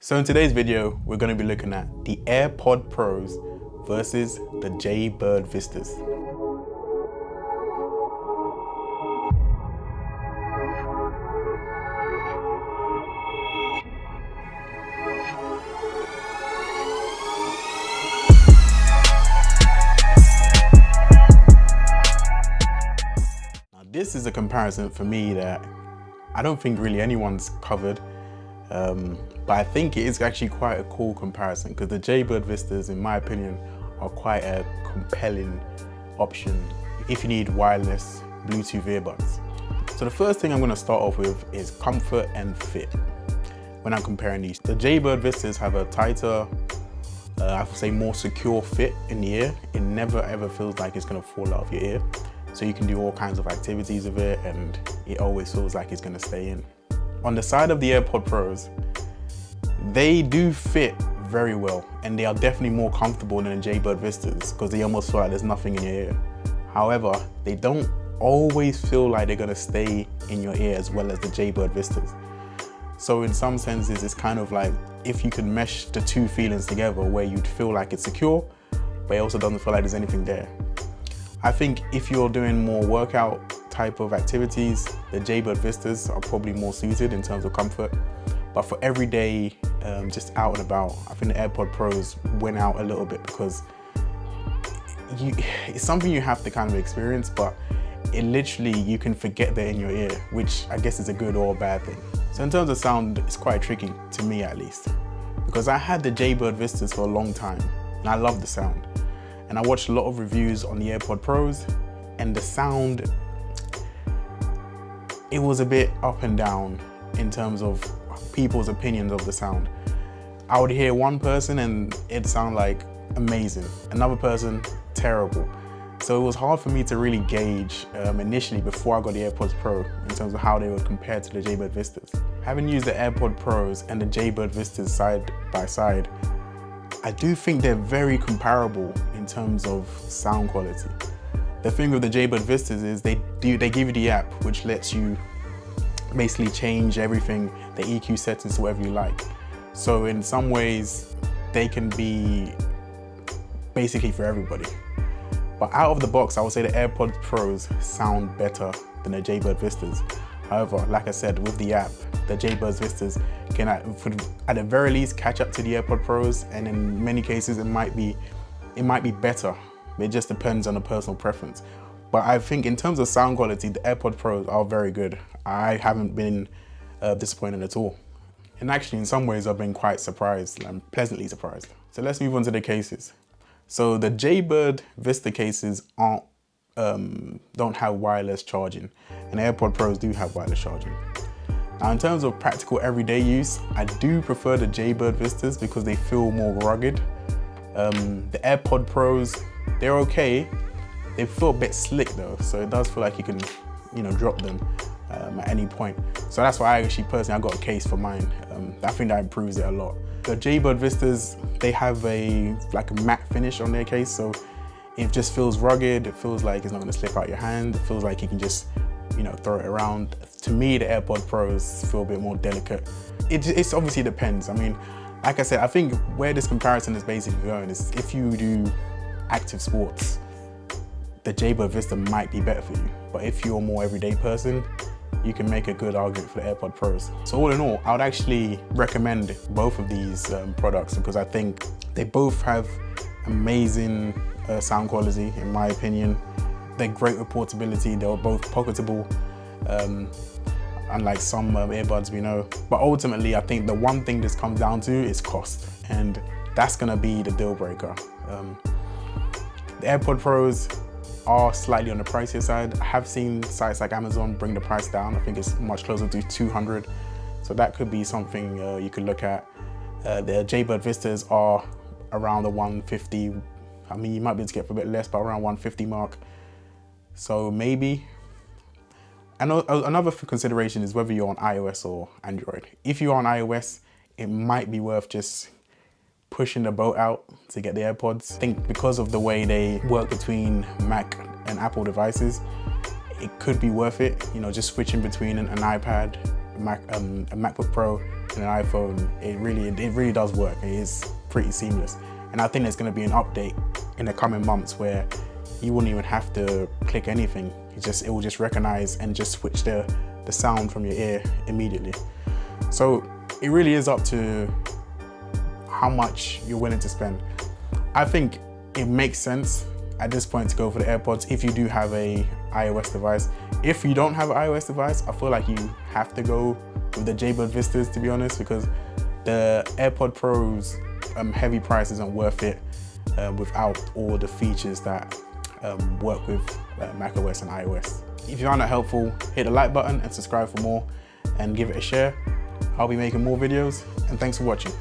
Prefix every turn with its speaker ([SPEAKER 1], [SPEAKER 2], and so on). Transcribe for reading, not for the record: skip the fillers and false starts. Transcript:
[SPEAKER 1] So in today's video, we're going to be looking at the AirPod Pros versus the Jaybird Vistas. Now this is a comparison for me that I don't think really anyone's covered. But I think it is actually quite a cool comparison because the Jaybird Vistas, in my opinion, are quite a compelling option if you need wireless Bluetooth earbuds. So the first thing I'm going to start off with is comfort and fit. When I'm comparing these, the Jaybird Vistas have a tighter, I would say more secure fit in the ear. It never ever feels like it's going to fall out of your ear. So you can do all kinds of activities with it and it always feels like it's going to stay in. On the side of the AirPod Pros, they do fit very well and they are definitely more comfortable than the Jaybird Vistas because they almost feel like there's nothing in your ear. However, they don't always feel like they're gonna stay in your ear as well as the Jaybird Vistas. So in some senses, it's kind of like if you could mesh the two feelings together where you'd feel like it's secure, but it also doesn't feel like there's anything there. I think if you're doing more workout type of activities, the Jaybird Vistas are probably more suited in terms of comfort. But for everyday, just out and about, I think the AirPod Pros win out a little bit because it's something you have to kind of experience, but it literally, you can forget they're in your ear, which I guess is a good or a bad thing. So in terms of sound, it's quite tricky, to me at least, because I had the Jaybird Vistas for a long time and I love the sound. And I watched a lot of reviews on the AirPod Pros and the sound, it was a bit up and down in terms of people's opinions of the sound. I would hear one person and it'd sound like amazing, another person, terrible. So it was hard for me to really gauge initially before I got the AirPods Pro in terms of how they would compare to the Jaybird Vistas. Having used the AirPod Pros and the Jaybird Vistas side by side, I do think they're very comparable in terms of sound quality. The thing with the Jaybird Vistas is they give you the app which lets you basically change everything, the EQ settings to whatever you like. So in some ways, they can be basically for everybody. But out of the box, I would say the AirPod Pros sound better than the Jaybird Vistas. However, like I said, with the app, the Jaybird Vistas can at the very least catch up to the AirPod Pros, and in many cases it might be better. It just depends on the personal preference. But I think in terms of sound quality, the AirPod Pros are very good. I haven't been disappointed at all. And actually, in some ways, I've been quite surprised. I'm pleasantly surprised. So let's move on to the cases. So the Jaybird Vista cases don't have wireless charging, and the AirPod Pros do have wireless charging. Now, in terms of practical everyday use, I do prefer the Jaybird Vistas because they feel more rugged. The AirPod Pros, they're okay. They feel a bit slick though, so it does feel like you can, drop them at any point. So that's why I got a case for mine. I think that improves it a lot. The Jaybird Vistas, they have a matte finish on their case, so it just feels rugged. It feels like it's not going to slip out your hand. It feels like you can just, throw it around. To me, the AirPod Pros feel a bit more delicate. It obviously depends. I mean, like I said, I think where this comparison is basically going is if you do active sports, the Jaybird Vista might be better for you. But if you're a more everyday person, you can make a good argument for the AirPod Pros. So all in all, I would actually recommend both of these products because I think they both have amazing sound quality, in my opinion. They're great with portability. They're both pocketable, unlike some earbuds we know. But ultimately, I think the one thing this comes down to is cost, and that's gonna be the deal breaker. The AirPod Pros are slightly on the pricier side. I have seen sites like Amazon bring the price down. I think it's much closer to 200. So that could be something you could look at. The Jaybird Vistas are around the 150. I mean, you might be able to get for a bit less, but around 150 mark. So maybe. And another consideration is whether you're on iOS or Android. If you're on iOS, it might be worth just pushing the boat out to get the AirPods. I think because of the way they work between Mac and Apple devices, it could be worth it, just switching between an iPad a MacBook Pro and an iPhone, it really does work. It is pretty seamless. And I think there's going to be an update in the coming months where you wouldn't even have to click anything. It will just recognize and just switch the sound from your ear immediately. So it really is up to how much you're willing to spend. I think it makes sense at this point to go for the AirPods if you do have a iOS device. If you don't have an iOS device, I feel like you have to go with the Jaybird Vistas, to be honest, because the AirPod Pros heavy price isn't worth it without all the features that work with macOS and iOS. If you found that helpful, hit the like button and subscribe for more, and give it a share. I'll be making more videos, and thanks for watching.